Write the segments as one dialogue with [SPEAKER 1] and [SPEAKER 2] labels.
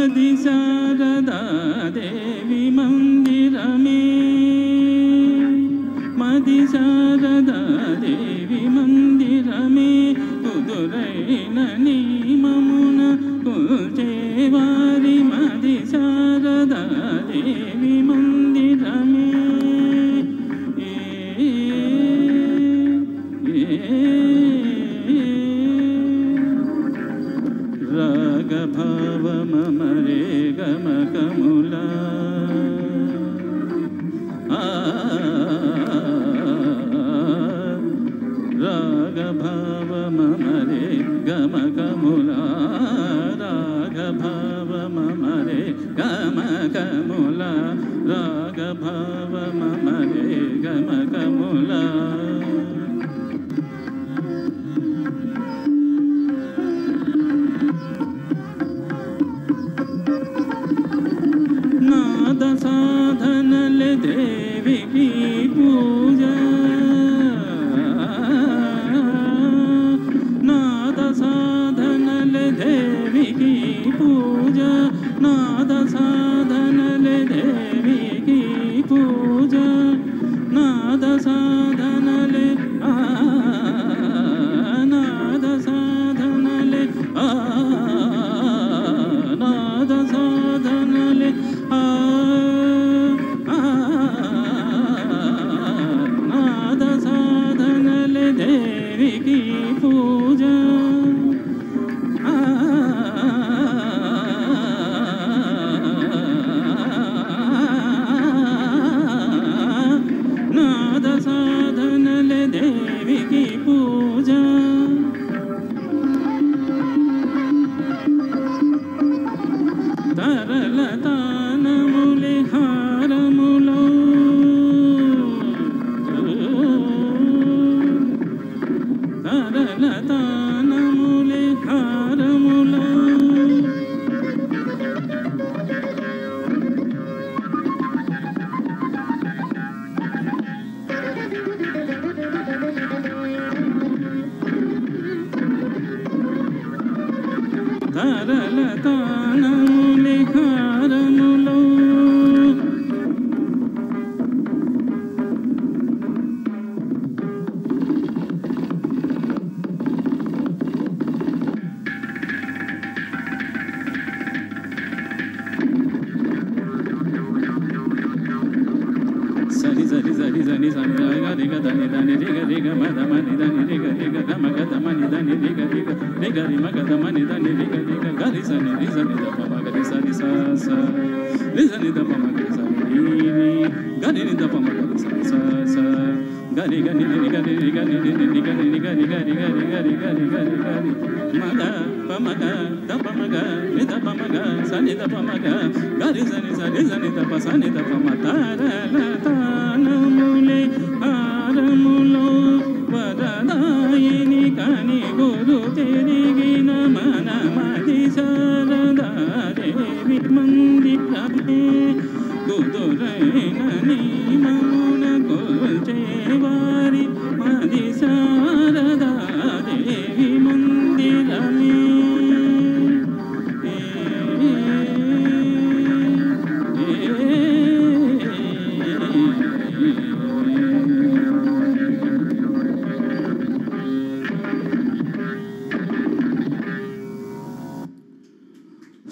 [SPEAKER 1] मदि शारदा देवी मंदिर में मदि शारदा देवी मंदिर में कुदुरैन नियममुन कुलचेवारी मदि शारदा देवी मंदिर में राग भाव ममरे गमकमुला राग भाव ममरे गमकमुला राग भाव ममरे गमकमुला राग भाव ममरे गमकमुला नाद साधन ले देवी की पूजा नाद साधन ले देवी की पूजा नाद साधन ले देवी की पूजा नाद साधन ले नाद साधन ले नाद साधन ले नाद साधन ले देवी की पूजा नाद साधन ले देवी की पूजा तरलतानमुले हारमुलो तरलतानमुले हारमुलो तरलतानमुले हारमुलो सरि सरि सरि सनि सनि ग रि ग धनि धनि रि ग रि ग म ध म नि धनि रि ग रि ग ध म ग ध म नि धनि रि ग रि ग रि ग रि म ग ध म नि धनि रि ग रि ग ग रि सनि ध प म ग रि स रि स स रि सनि ध प म ग रि स रि रि ग रि नि ध प म ग रि स रि स स ग रि ग नि रि ग रि रि ग नि रि रि ग नि रि ग रि ग रि ग रि ग रि ग रि ग रि ग रि म ग प म ग ध प म ग रि ध प म ग स नि ध प म ग ग रि स नि ध प स नि ध प म तारलतानमुले हारमुलो वरदायिनि कनि गुरु तिरिगिन मन मदि शारदा देवी मंदिर में कुदुरैन नियममुन कुलचेवारी मदि शारदा देवी मंदिर में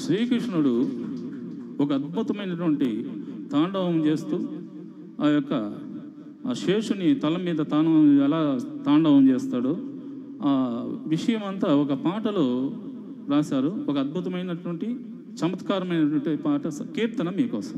[SPEAKER 1] శ్రీకృష్ణుడు ఒక అద్భుతమైనటువంటి తాండవం చేస్తూ ఆ యొక్క ఆ శేషుని తల మీద తాను ఎలా తాండవం చేస్తాడో ఆ విషయం అంతా ఒక పాటలో రాశారు. ఒక అద్భుతమైనటువంటి చమత్కారమైనటువంటి పాట కీర్తన మీకోసం.